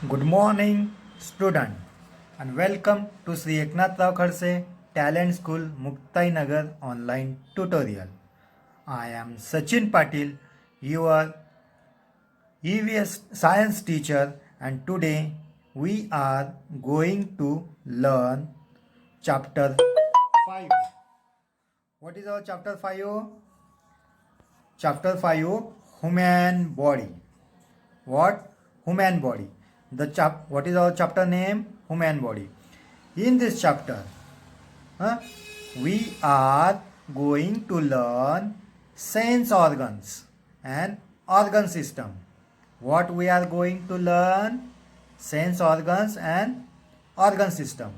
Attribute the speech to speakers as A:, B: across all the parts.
A: Good morning, student, and welcome to Sri Eknath Rao Kharse Talent School, Muktai Nagar online tutorial. I am Sachin Patil, your EVS science teacher, and today we are going to learn chapter 5. What is our chapter 5? Chapter 5, Human Body. What? Human body. What is our chapter name? Human body. In this chapter, we are going to learn sense organs and organ system. What we are going to learn? Sense organs and organ system.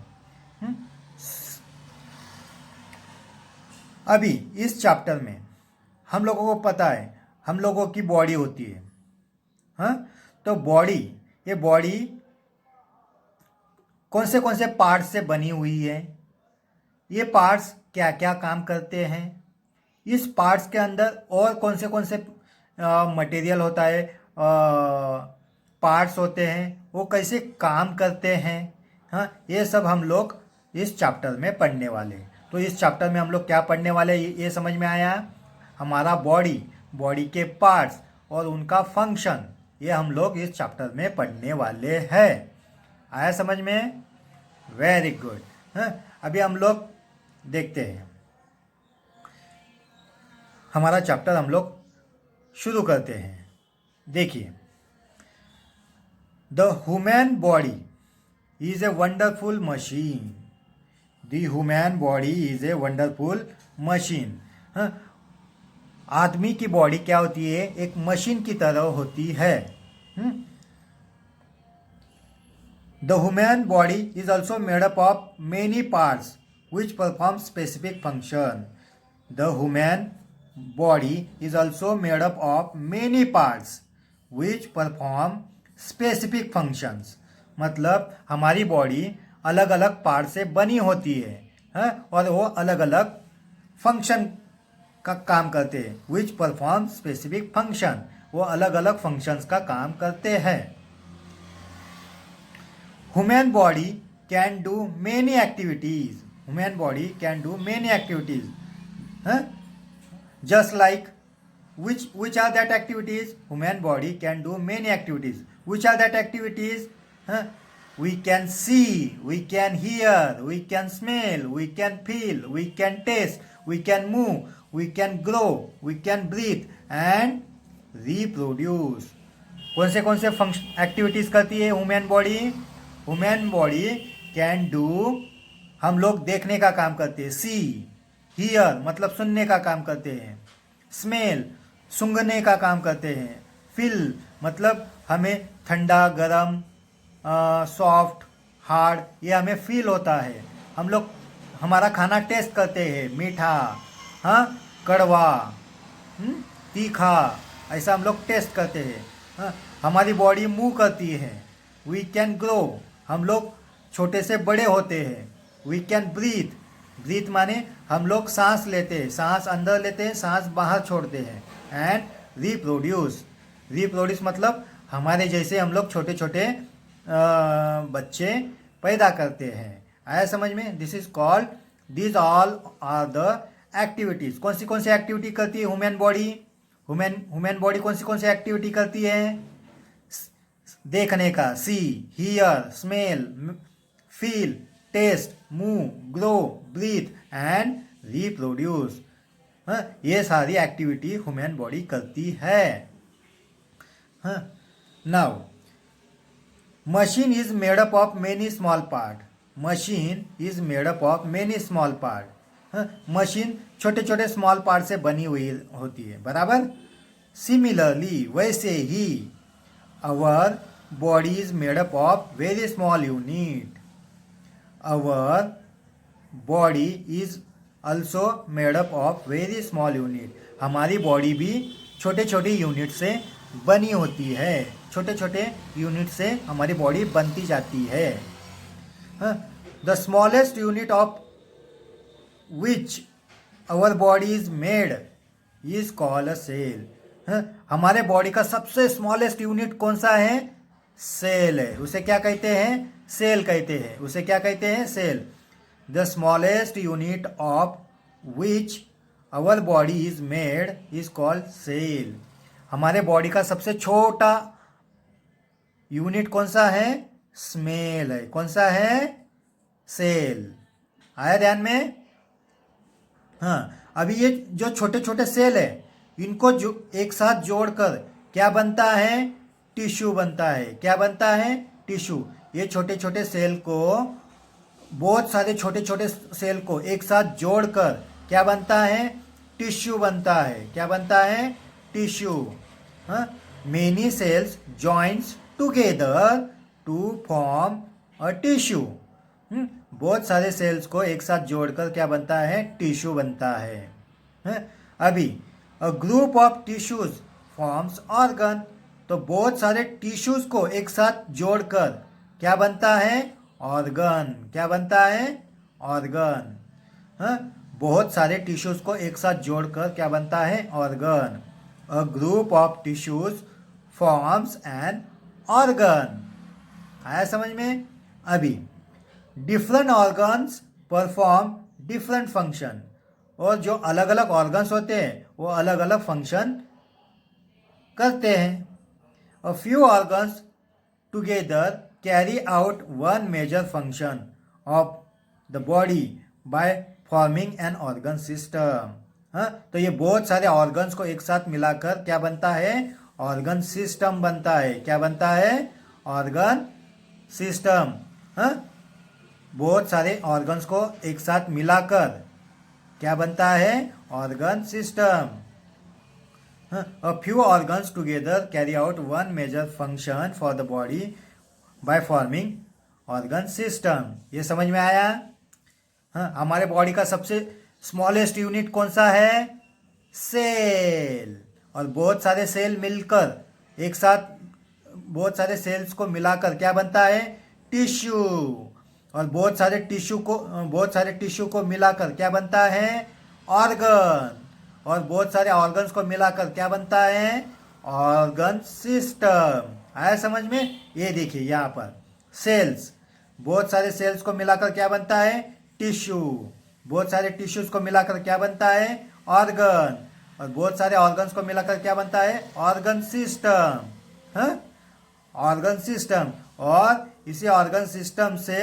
A: अभी इस chapter में हम लोगों को पता है हम लोगों की बॉडी होती है. हाँ, तो ये बॉडी कौन से पार्ट्स से बनी हुई है, ये पार्ट्स क्या क्या काम करते हैं, इस पार्ट्स के अंदर और कौन से मटेरियल होता है, पार्ट्स होते हैं, वो कैसे काम करते हैं. हाँ, ये सब हम लोग इस चैप्टर में पढ़ने वाले हैं. तो इस चैप्टर में हम लोग क्या पढ़ने वाले हैं ये समझ में आया. हमारा बॉडी के पार्ट्स और उनका फंक्शन, ये हम लोग इस चैप्टर में पढ़ने वाले हैं. आया समझ में? Very good. अभी हम लोग देखते हैं, हमारा चैप्टर हम लोग शुरू करते हैं. देखिए, the human body is a wonderful machine. The human body is a wonderful machine. आदमी की बॉडी क्या होती है? एक मशीन की तरह होती है. The human body is also made up of many parts which perform specific function. The human body is also made up of many parts which perform specific functions. मतलब हमारी बॉडी अलग अलग पार्ट से बनी होती है, और वो अलग अलग फंक्शन का काम करते हैं. विच परफॉर्म स्पेसिफिक फंक्शन, वो अलग अलग फंक्शंस का काम करते हैं. Human body can do many activities. Human body can do many activities. Just like which are that activities? Human body can do many activities. Which are that activities? We can see, we can hear, we can smell, we can feel, we can taste, we can move, we can grow, we can breathe and reproduce. कौन से function activities करती है human body? Human body can do, हम लोग देखने का काम करते हैं. सी, हियर मतलब सुनने का काम करते हैं. स्मेल, सूंघने का काम करते हैं. फील मतलब हमें ठंडा, गरम, सॉफ्ट, हार्ड, ये हमें फील होता है. हम लोग हमारा खाना टेस्ट करते हैं. मीठा, कड़वा, तीखा, ऐसा हम लोग टेस्ट करते हैं. हमारी बॉडी मूव करती है. वी कैन ग्रो, हम लोग छोटे से बड़े होते हैं. वी कैन ब्रीथ, ब्रीथ माने हम लोग सांस लेते हैं. सांस अंदर लेते हैं, सांस बाहर छोड़ते हैं. एंड रिप्रोड्यूस, रिप्रोड्यूस मतलब हमारे जैसे हम लोग छोटे छोटे बच्चे पैदा करते हैं. आया समझ में? This is called, this all are the activities. कौन सी एक्टिविटी करती है ह्यूमन बॉडी? ह्यूमन बॉडी कौन सी एक्टिविटी करती है? देखने का, see, hear, smell, feel, taste, move, grow, breathe and reproduce. ये सारी एक्टिविटी ह्यूमन बॉडी करती है. Now machine is made up of many small part. Machine is made up of many small part. Machine छोटे छोटे small part से बनी हुई होती है. बराबर. सिमिलरली, वैसे ही our body is made up of very small unit. Our body is also made up of very small unit. हमारी बॉडी भी छोटे छोटे यूनिट से बनी होती है. छोटे छोटे यूनिट से हमारी बॉडी बनती जाती है. The smallest unit of which our body is made is called a cell. हमारे बॉडी का सबसे स्मॉलेस्ट यूनिट कौन सा है? सेल है, उसे क्या कहते हैं? सेल कहते हैं। उसे क्या कहते हैं? Cell. The smallest unit of which our body is made is called cell. हमारे बॉडी का सबसे छोटा यूनिट कौन सा है? स्मेल है। कौन सा है? सेल। आया ध्यान में? हाँ, अभी ये जो छोटे छोटे सेल है, इनको जो एक साथ जोड़कर क्या बनता है? टिश्यू बनता है। क्या बनता है? टिश्यू। ये छोटे छोटे सेल को, बहुत सारे छोटे छोटे सेल को एक साथ जोड़कर क्या बनता है? टिश्यू बनता है। क्या बनता है? टिश्यू। हाँ, many cells joints together to form a tissue. बहुत सारे सेल्स को एक साथ जोड़कर क्या बनता है? टिश्यू बनता है। अभी a group of tissues forms organ. तो बहुत सारे टिश्यूज को एक साथ जोड़कर क्या बनता है? ऑर्गन। क्या बनता है? ऑर्गन। बहुत सारे टिश्यूज को एक साथ जोड़कर क्या बनता है? Organ. A group of tissues forms an organ. आया समझ में? अभी different organs perform different function. और जो अलग अलग ऑर्गन्स होते हैं वो अलग अलग फंक्शन करते हैं। A few organs together carry out one major function of the body by forming an organ system. हाँ, तो ये बहुत सारे ऑर्गन्स को एक साथ मिलाकर क्या बनता है? ऑर्गन सिस्टम बनता है। क्या बनता है? Organ system. हाँ, बहुत सारे ऑर्गन्स को एक साथ मिलाकर क्या बनता है? Organ system. A few organs together carry out one major function for the body by forming organ system. ये समझ में आया? हाँ, हमारे बॉडी का सबसे स्मॉलेस्ट यूनिट कौन सा है? सेल। और बहुत सारे सेल मिलकर एक साथ, बहुत सारे सेल्स को मिलाकर क्या बनता है? टिश्यू। और बहुत सारे टिश्यू को मिलाकर क्या बनता है? ऑर्गन। और बहुत सारे ऑर्गन्स को मिलाकर क्या बनता है? Organ system. आया समझ में? ये देखिए यहाँ पर सेल्स, बहुत सारे सेल्स को मिलाकर क्या बनता है? टिश्यू। बहुत सारे टिश्यूज को मिलाकर क्या बनता है? ऑर्गन। और बहुत सारे ऑर्गन्स को मिलाकर क्या बनता है? Organ system. हाँ, ऑर्गन सिस्टम। और इसी ऑर्गन सिस्टम से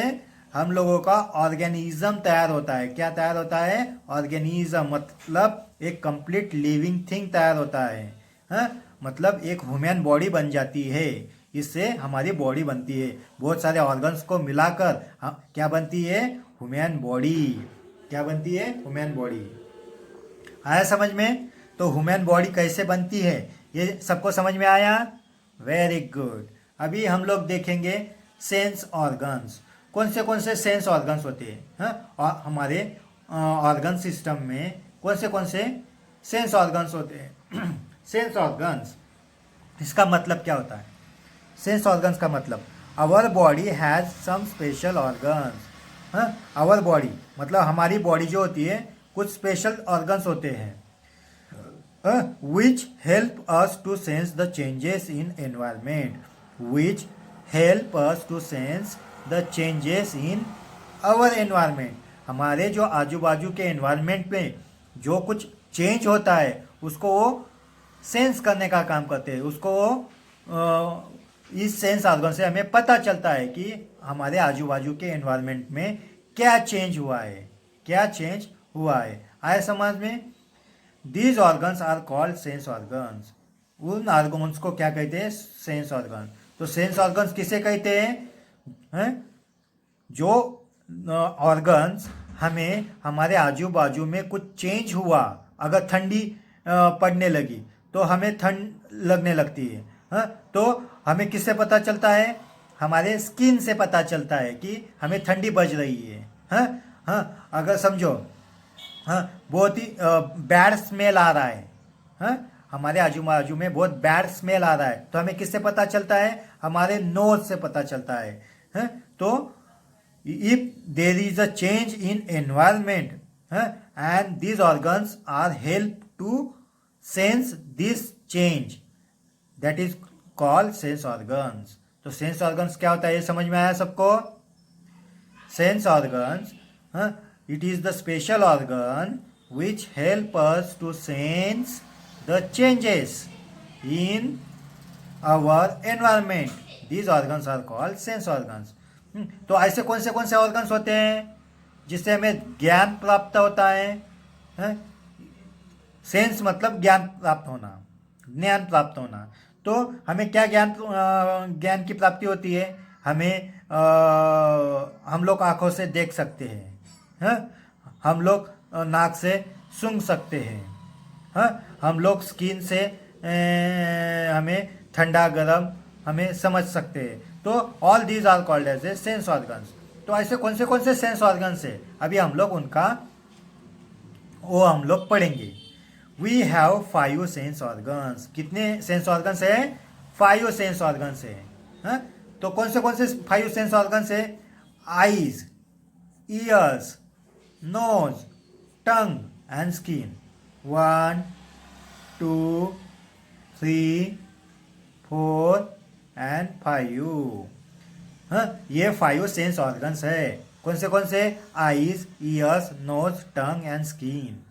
A: हम लोगों का ऑर्गेनिज्म तैयार होता है। क्या तैयार होता है? ऑर्गेनिज्म, मतलब एक कंप्लीट लिविंग थिंग तैयार होता है। हाँ, मतलब एक ह्यूमन बॉडी बन जाती है। इससे हमारी बॉडी बनती है। बहुत सारे ऑर्गन्स को मिलाकर क्या बनती है? Human body. क्या बनती है? Human body. आया समझ में? तो ह्यूमन बॉडी कैसे बनती है ये सबको समझ में आया? Very good. अभी हम लोग देखेंगे सेंस ऑर्गन्स। कौन से सेंस ऑर्गन्स होते हैं? हाँ, और हमारे ऑर्गन सिस्टम में कौन से सेंस ऑर्गन्स होते हैं? सेंस ऑर्गन्स, इसका मतलब क्या होता है? सेंस ऑर्गन्स का मतलब our body has some special organs. हाँ, आवर बॉडी मतलब हमारी बॉडी जो होती है कुछ स्पेशल ऑर्गन्स होते हैं which help us to sense the changes in environment, which help us to sense the changes in our environment। हमारे जो आजू बाजू के एनवायरनमेंट में जो कुछ चेंज होता है उसको वो सेंस करने का काम करते हैं। उसको वो इस सेंस ऑर्गन से हमें पता चलता है कि हमारे आजू बाजू के एनवायरनमेंट में क्या चेंज हुआ है। क्या चेंज हुआ है? आया समझ में? These organs are called sense organs. उन ऑर्गन्स को क्या कहते हैं? Sense organ. तो सेंस ऑर्गन्स किसे कहते हैं? जो ऑर्गन्स हमें हमारे आजू बाजू में कुछ चेंज हुआ, अगर ठंडी पड़ने लगी तो हमें ठंड लगने लगती है। तो हमें किससे पता चलता है? हमारे स्किन से पता चलता है कि हमें ठंडी बज रही है। हाँ, अगर समझो बहुत ही बैड स्मेल आ रहा है, हमारे आजू बाजू में बहुत बैड स्मेल आ रहा है, तो हमें किससे पता चलता है? हमारे नोज से पता चलता है। तो if there is a change in environment and these organs are help to sense this change, that is called sense organs. तो सेंस ऑर्गन्स क्या होता है, ये समझ में आया सबको? Sense organs, it is the special organ which help us to sense the changes in our environment. These organs are called sense organs. तो ऐसे कौन से ऑर्गन्स होते हैं जिससे हमें ज्ञान प्राप्त होता है? सेंस मतलब ज्ञान प्राप्त होना, ज्ञान प्राप्त होना। तो हमें क्या ज्ञान की प्राप्ति होती है? हम लोग आंखों से देख सकते हैं, हम लोग नाक से सूंघ सकते हैं, हम लोग स्किन से हमें ठंडा गर्म हमें समझ सकते हैं। तो all these are called as a sense organs. तो ऐसे कौन से सेंस ऑर्गन्स है, अभी हम लोग हम लोग पढ़ेंगे। We have 5 sense organs. कितने सेंस ऑर्गन्स है? 5 सेंस ऑर्गन्स है। तो कौन से 5 सेंस ऑर्गन्स है? Eyes, ears, nose, tongue and skin. 1 2 3 4 and 5। ये 5 सेंस ऑर्गन्स है। कौन से? Eyes, ears, nose, tongue and skin.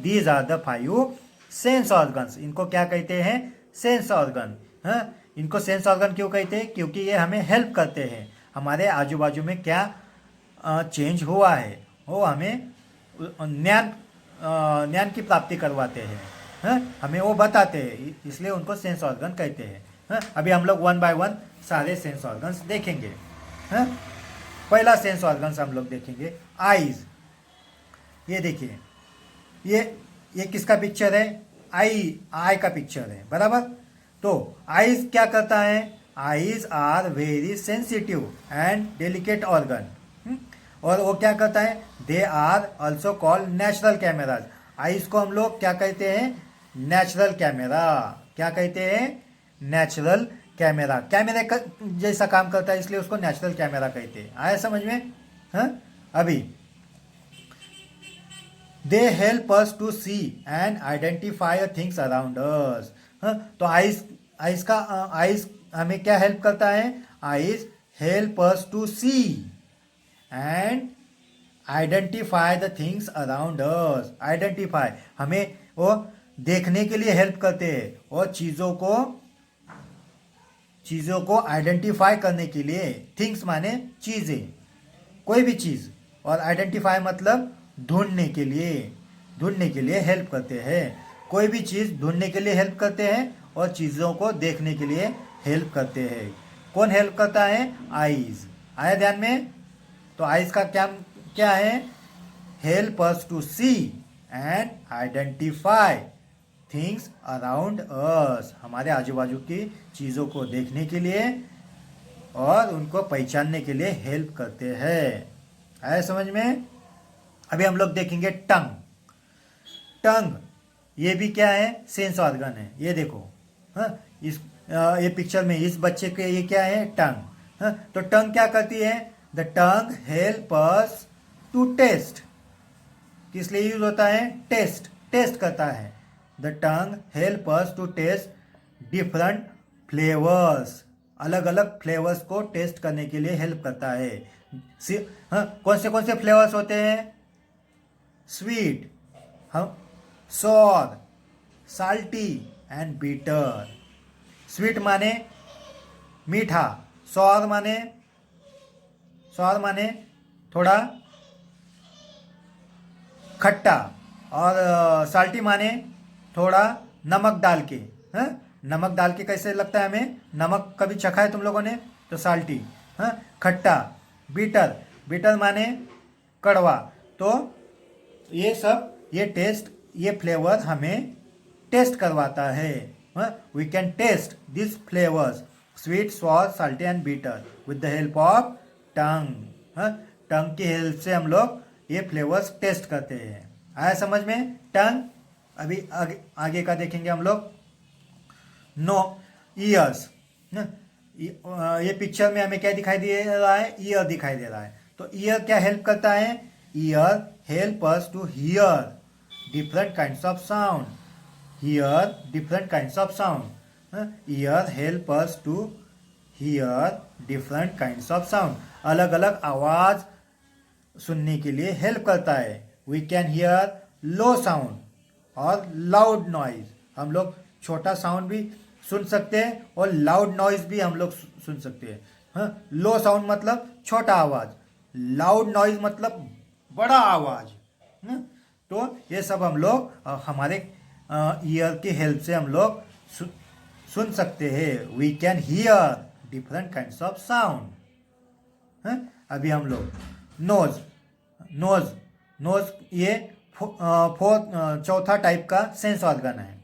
A: These are the 5 sense organs. इनको क्या कहते हैं? Sense organ. इनको सेंस ऑर्गन क्यों कहते हैं? क्योंकि ये हमें हेल्प करते हैं, हमारे आजू बाजू में क्या चेंज हुआ है वो हमें ज्ञान की प्राप्ति करवाते हैं, हमें वो बताते हैं, इसलिए उनको सेंस ऑर्गन कहते हैं। अभी हम लोग 1 बाय 1 सारे सेंस ऑर्गन्स देखेंगे। पहला सेंस ऑर्गन्स हम लोग देखेंगे आईज। ये देखिए, ये किसका पिक्चर है? आई का पिक्चर है, बराबर। तो आईज क्या करता है? Eyes are very sensitive and delicate organ. और वो क्या करता है? They are also called natural cameras. Eyes को हम लोग क्या कहते हैं? Natural camera. क्या कहते हैं? Natural camera. कैमरे का जैसा काम करता है, इसलिए उसको नेचुरल कैमरा कहते हैं। आया समझ में? अभी they help us to see and identify things around us. तो आइज हमें क्या हेल्प करता है? Eyes help us to see and identify the things around us. Identify, हमें वो देखने के लिए हेल्प करते हैं, और चीजों को आइडेंटिफाई करने के लिए। थिंग्स माने चीजें, कोई भी चीज, और आइडेंटिफाई मतलब ढूंढने के लिए हेल्प करते हैं। कोई भी चीज ढूंढने के लिए हेल्प करते हैं, और चीजों को देखने के लिए हेल्प करते हैं। कौन हेल्प करता है? आईज। आया ध्यान में? तो आईज का क्या है? Help us to see and identify things around us. हमारे आजू बाजू की चीजों को देखने के लिए और उनको पहचानने के लिए हेल्प करते हैं। आया समझ में? अभी हम लोग देखेंगे टंग। ये भी क्या है? सेंस ऑर्गन है। ये देखो, ये पिक्चर में इस बच्चे के ये क्या है? टंग। तो टंग क्या करती है? The tongue help us to taste. किस लिए यूज होता है? टेस्ट करता है। The tongue help us to taste different flavours. अलग अलग फ्लेवर्स को टेस्ट करने के लिए हेल्प करता है। कौन से फ्लेवर्स होते हैं? Sweet, sour, salty and bitter. Sweet माने मीठा, सॉर माने थोड़ा खट्टा, और साल्टी माने थोड़ा नमक डाल के। नमक डाल के कैसे लगता है हमें? नमक कभी चखा है तुम लोगों ने? तो साल्टी। खट्टा। बीटर माने कड़वा। तो ये सब, ये फ्लेवर हमें टेस्ट करवाता है। We can taste this flavours, sweet, sour, salty and bitter, with the help of tongue. Tongue की हेल्प से हम लोग ये फ्लेवर्स टेस्ट करते हैं। आया समझ में? टंग। अभी आगे का देखेंगे हम लोग। ईयर्स। ये पिक्चर में हमें क्या दिखाई दे रहा है? ईयर दिखाई दे रहा है। तो ईयर क्या हेल्प करता है? Ear help us to hear different kinds of sound. Ear help us to hear different kinds of sound, अलग अलग आवाज सुनने के लिए हेल्प करता है। We can hear low sound और लाउड नॉइज, हम लोग छोटा साउंड भी सुन सकते हैं और लाउड नॉइज भी हम लोग सुन सकते हैं। हाँ, लो साउंड मतलब छोटा आवाज, लाउड नॉइज मतलब बड़ा आवाज। तो ये सब हम लोग हमारे ईयर की हेल्प से हम लोग सुन सकते हैं। We can hear different kinds of sound. अभी हम लोग नोज नोज नोज ये चौथा टाइप का सेंस ऑर्गन है।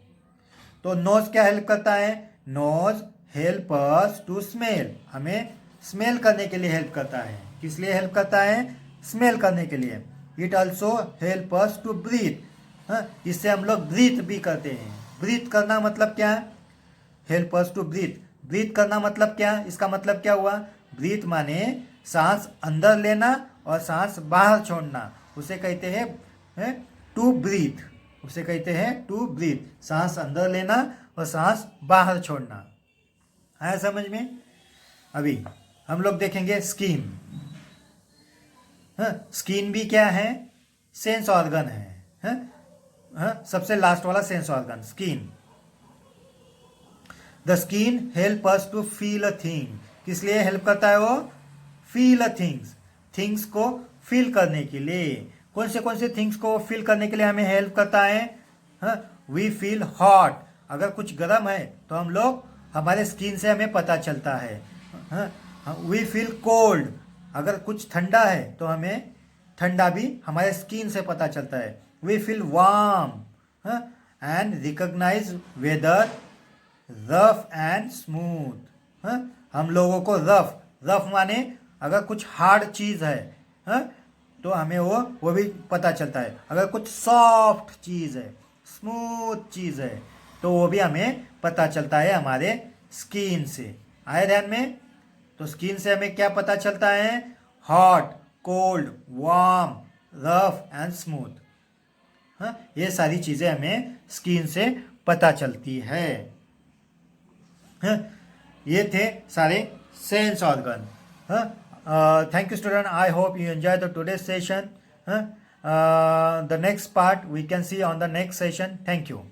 A: तो नोज क्या हेल्प करता है? Nose help us to smell, हमें स्मेल करने के लिए हेल्प करता है। किस लिए हेल्प करता है? स्मेल करने के लिए। It also help us to breathe, इससे हम लोग ब्रीथ भी करते हैं। ब्रीथ करना मतलब क्या है? Help us to breathe, breathe करना मतलब क्या? इसका मतलब क्या हुआ? ब्रीथ माने सांस अंदर लेना और सांस बाहर छोड़ना, उसे कहते हैं टू ब्रीथ, उसे कहते हैं टू ब्रीथ। सांस अंदर लेना और सांस बाहर छोड़ना। आया समझ में? अभी हम लोग देखेंगे स्किन। स्किन भी क्या है? सेंस ऑर्गन है। सबसे लास्ट वाला sense organ skin. The skin help us to feel a thing, किस लिए हेल्प करता है वो? फील अ थिंग्स, थिंग्स को फील करने के लिए। कौन से थिंग्स को फील करने के लिए हमें हेल्प करता है? वी फील हॉट, अगर कुछ गर्म है तो हम लोग हमारे स्किन से हमें पता चलता है। वी फील कोल्ड, अगर कुछ ठंडा है तो हमें ठंडा भी हमारे स्किन से पता चलता है। We feel warm and recognise whether rough and smooth. हम लोगों को रफ माने अगर कुछ हार्ड चीज है तो हमें वो भी पता चलता है। अगर कुछ सॉफ्ट चीज है, स्मूथ चीज है, तो वो भी हमें पता चलता है हमारे स्किन से। आए ध्यान में? तो स्किन से हमें क्या पता चलता है? Hot, cold, warm, rough and smooth. ये सारी चीजें हमें स्किन से पता चलती है। ये थे सारे sense organ. Thank you student, I hope you enjoy the today session. The next part we can see on the next session. Thank you.